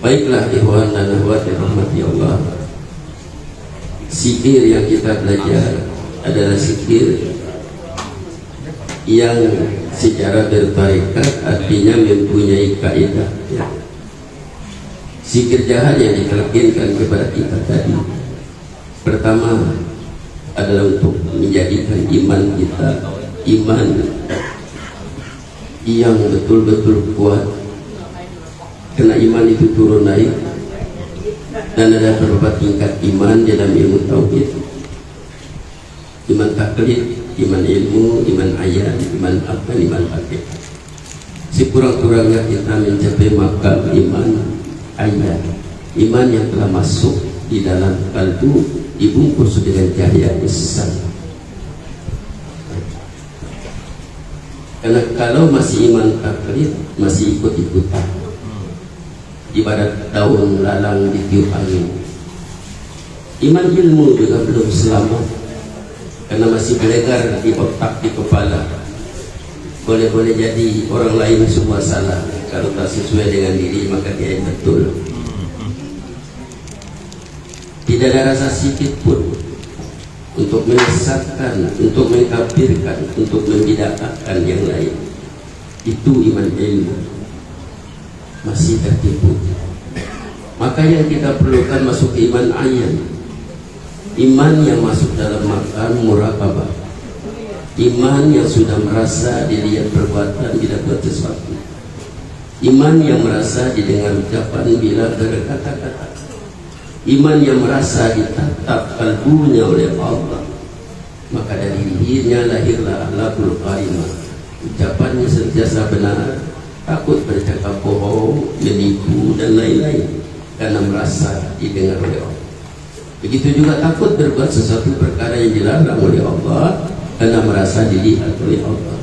Baiklah ikhwan dan akhwat yang rahmati Allah, zikir yang kita belajar adalah zikir yang secara bertarekat artinya mempunyai kaidah ya. Zikir jahat yang ditelkinkan kepada kita tadi, pertama adalah untuk menjadikan iman kita iman yang betul-betul kuat, karena iman itu turun naik dan ada beberapa tingkat iman dalam ilmu tauhid: iman taklid, iman ilmu, iman ayat, iman akal, iman hakikat. Sekurang-kurangnya kita mencapai makam iman ayat, iman yang telah masuk di dalam kalbu, dibungkus dengan cahaya Islam. Karena kalau masih iman taklid, masih ikut-ikutan, ibarat daun lalang ditiup angin. Iman ilmu juga belum selamat, karena masih beredar di otak, di kepala. Boleh-boleh jadi orang lain semua salah, kalau tak sesuai dengan diri maka dia yang betul. Tidak ada rasa sedikit pun untuk menyesatkan, untuk mengkafirkan, untuk membidakan yang lain. Itu iman ilmu, masih tertipu. Maka yang kita perlukan masuk ke iman ayan, iman yang masuk dalam makan muraqabah, iman yang sudah merasa dilihat perbuatan bila buat sesuatu, iman yang merasa didengar ucapan bila berkata-kata, iman yang merasa ditatap kalbunya oleh Allah. Maka dari dirinya lahirlah akhlakul karimah, ucapannya sentiasa benar, takut bercakap bohong, menipu dan lain-lain, karena merasa didengar oleh Allah. Begitu juga takut berbuat sesuatu perkara yang dilarang oleh Allah, karena merasa dilihat oleh Allah.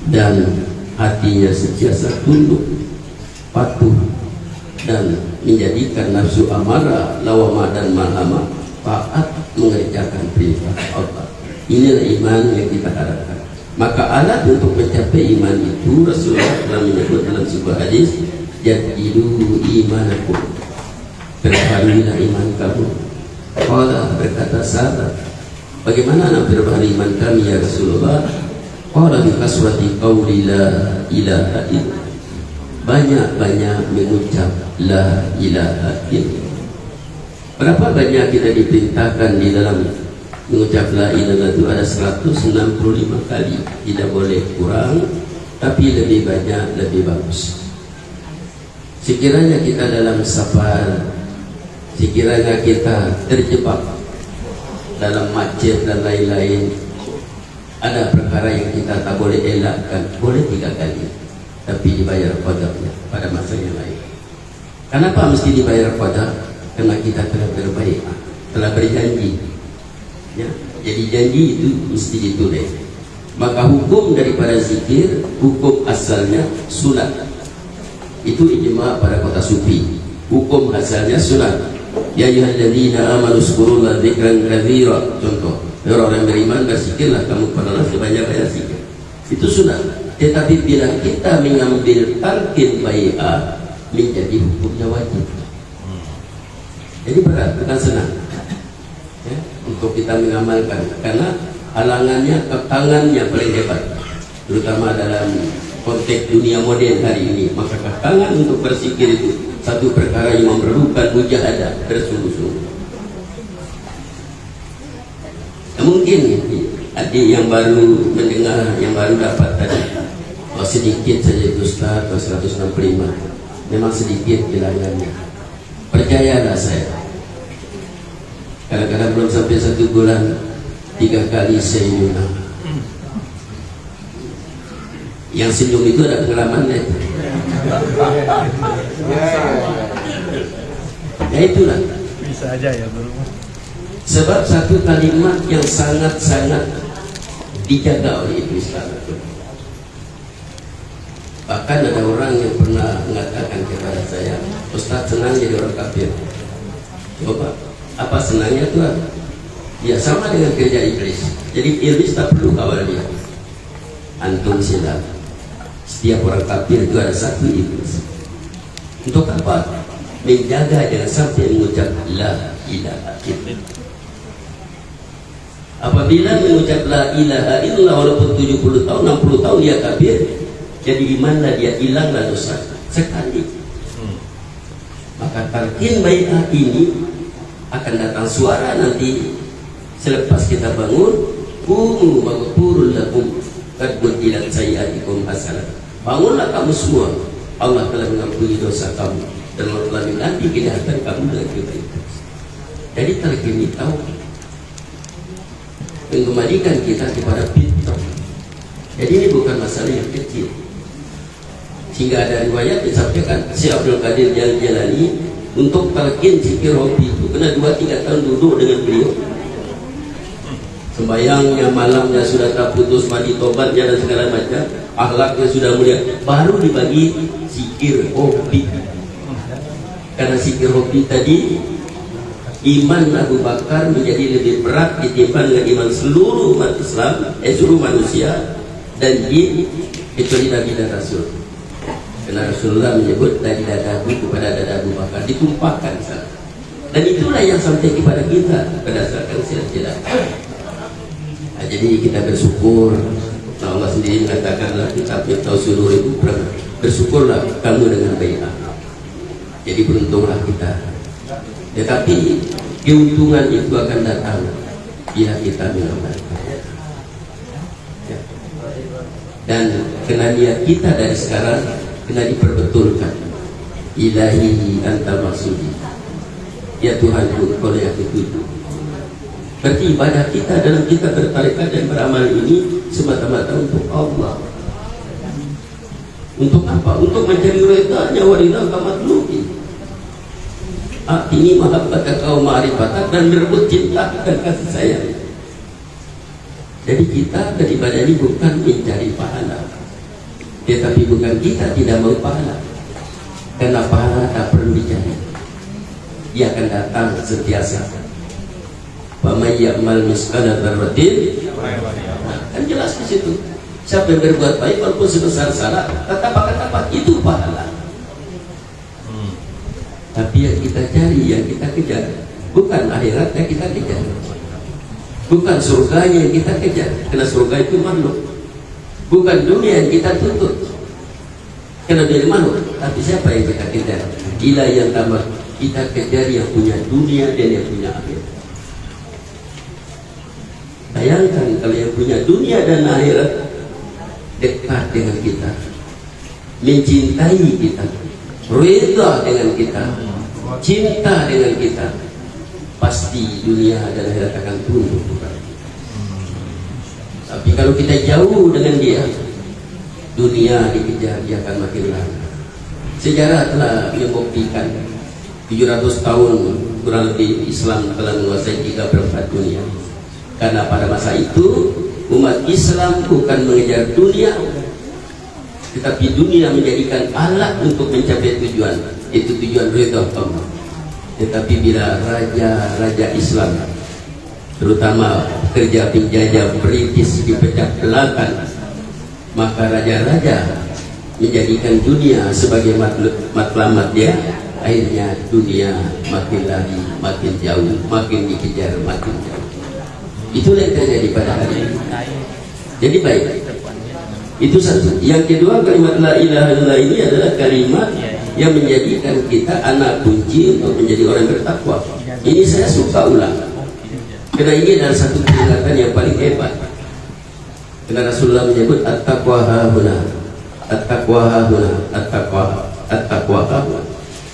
Dan hatinya sentiasa tunduk, patuh, dan menjadikan nafsu amarah, lawamah dan malhamah taat mengerjakan perintah Allah. Inilah iman yang kita harapkan. Maka alat untuk mencapai iman itu Rasulullah telah menyebut dalam sebuah hadis, jadidu imanakum, perbaharuilah iman kamu. Qala, berkata sahabat, bagaimana nak perbaharui iman kami ya Rasulullah? Qala bi kasrati qauli la ilaha illallah, banyak-banyak mengucap la ilaha illallah. Berapa banyak kita diperintahkan di dalam mengucap la ilaha itu? Ada 165 kali, tidak boleh kurang, tapi lebih banyak lebih bagus. Sekiranya kita dalam safar, sekiranya kita terjebak dalam macet dan lain-lain, ada perkara yang kita tak boleh elakkan, boleh 3 kali, tapi dibayar qadarnya pada masa yang lain. Kenapa mesti dibayar qadar? Karena kita telah berbaik, telah berjanji ya. Jadi janji itu mesti ditulis. Maka hukum daripada zikir, hukum asalnya sunat. Itu ijma' pada kota sufi. Hukum asalnya sunat. Ya ayyuhalladzina amanu zkurullaha dzikran katsira. Contoh, orang yang beriman berzikirlah kamu kepada sebanyak-banyak zikir. Itu sunat. Tetapi bila kita mengambil talqin bai'ah, menjadi hukumnya wajib. Jadi berat, bukan senang ya, untuk kita mengamalkan, karena halangannya, kekangannya paling hebat, terutama dalam konteks dunia modern hari ini. Maka kekangan untuk berzikir itu satu perkara yang memerlukan mujahadah, bersungguh-sungguh. Mungkin adik yang baru mendengar, yang baru dapat tadi, sedikit saja Ustaz, 165, memang sedikit bilangannya. Percayalah saya, kadang-kadang belum sampai 1 bulan 3 kali senyum. Yang senyum itu ada pengalamannya. Ya itulah. Bisa aja ya bro. Sebab satu kalimat yang sangat-sangat dijaga oleh Ibnu Islam. Bahkan ada orang yang pernah mengatakan kepada saya, Ustaz, senang jadi orang kafir. Coba, apa senangnya Tuhan? Ya sama dengan kerja iblis. Jadi iblis tak perlu kawal dia. Antum silap. Setiap orang kafir itu ada satu iblis. Untuk apa? Menjaga jangan sampai mengucap la ilaha illallah. Apabila mengucap la ilaha illallah walaupun 70 tahun, 60 tahun dia kafir, jadi imanlah dia hilanglah dosa sekali. Maka talqin bai'ah ini akan datang suara nanti selepas kita bangun, qumu maghfurun lakum qad butilat sayyi'atikum hasanah. Bangunlah kamu semua, Allah telah mengampuni dosa kamu dan Allah telah mengganti kejahatan kamu dengan kebaikan. Jadi talqin itu mengembalikan kita kepada fitrah. Jadi ini bukan masalah yang kecil. Sehingga ada riwayat disampaikan Syekh Abdul Qadir Jalani untuk talqin zikir hobi itu kena 2-3 tahun duduk dengan beliau. Sembayangnya malamnya sudah terputus, mandi tobatnya dan segala macam, akhlaknya sudah mulia, baru dibagi zikir hobi. Karena zikir hobi tadi iman Abu Bakar menjadi lebih berat ditimbang dengan iman seluruh umat Islam, seluruh manusia dan jin kecuali Nabi dan Rasul. Karena Rasulullah menyebut dari dadaku kepada dada Abu Bakar ditumpahkan sana. Dan itulah yang sampai kepada kita berdasarkan silsilah. Nah, jadi kita bersyukur. Nah, Allah sendiri mengatakanlah kitab Tauhid itu bersyukurlah kamu dengan bai'ah. Jadi beruntunglah kita. Tetapi keuntungan itu akan datang bila kita mengamalkan. Ya. Dan kena niat kita dari sekarang kena diperbetulkan. Ilahi anta maksudi, ya Tuhanku kau yang kutuju. Berarti ibadah kita dalam kita bertarekat dan beramal ini semata-mata untuk Allah. Untuk apa? Untuk mencari ridha-Nya wa ridha kamatlubi. Ini mahabbata kau ma'rifatak dan merebut cinta dan kasih sayang. Jadi kita beribadah ini bukan mencari pahala, tetapi bukan kita tidak mau pahala, karena pahala tak perlu dicari, dia akan datang sentiasa. Faman ya'mal misqala dzarratin, kan jelas di situ. Siapa yang berbuat baik walaupun sebesar salah, tetap akan dapat itu pahala. Tapi yang kita cari, yang kita kejar bukan akhirat yang kita kejar, bukan surganya yang kita kejar, karena surga itu makhluk. Bukan dunia yang kita tuntut, karena dari makhluk. Tapi siapa yang kita kejar? Gila yang tamat. Kita kejar yang punya dunia dan yang punya akhirat. Bayangkan kalau yang punya dunia dan akhirat dekat dengan kita, mencintai kita, ridha dengan kita, cinta dengan kita, pasti dunia dan akhirat akan tunduk kepada kita. Tapi kalau kita jauh dengan dia, dunia dikejar, dia akan makin lama. Sejarah telah membuktikan 700 tahun kurang lebih Islam telah menguasai 3/4 dunia. Karena pada masa itu umat Islam bukan mengejar dunia, tetapi dunia menjadikan alat untuk mencapai tujuan, itu tujuan ridha Allah. Tetapi bila raja-raja Islam, terutama kerja penjajah British dipecah belahkan, maka raja-raja menjadikan dunia sebagai matlamat dia. Akhirnya dunia makin lari, makin jauh, makin dikejar, makin jauh. Itulah yang terjadi pada hari ini. Jadi baik, itu satu. Yang kedua, kalimat la ilaha illallah ini adalah kalimat yang menjadikan kita anak kunci untuk menjadi orang bertakwa. Ini saya suka ulang, karena ini adalah satu peringatan yang paling hebat. Karena Rasulullah menyebut at-taqwa hahuna, at-taqwa hahuna, at-taqwa hahuna.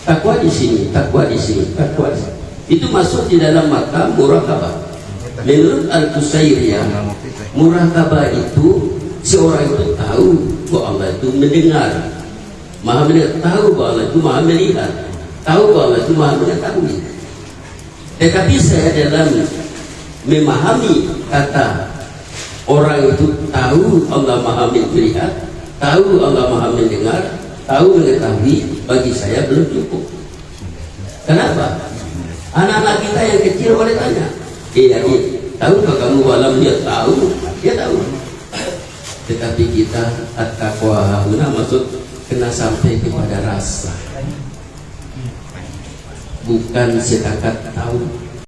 Takwa di sini, takwa di sini, takwa di sini. Itu masuk di dalam makam muraqabah. Menurut Al-Qusairiyah, muraqabah itu seorang itu tahu bahwa Allah itu mendengar, maha mendengar, tahu bahwa Allah itu maha melihat, tahu bahwa Allah itu maha mengetahui. Tetapi saya dalam memahami kata orang itu tahu Allah maha melihat, tahu Allah maha mendengar, tahu mengetahui, bagi saya belum cukup. Kenapa? Anak-anak kita yang kecil boleh tanya, tahukah kamu walam? Dia tahu, dia tahu. Tetapi kita at-taqwa hahuna maksud kena sampai kepada rasa. bukan setakat tahu.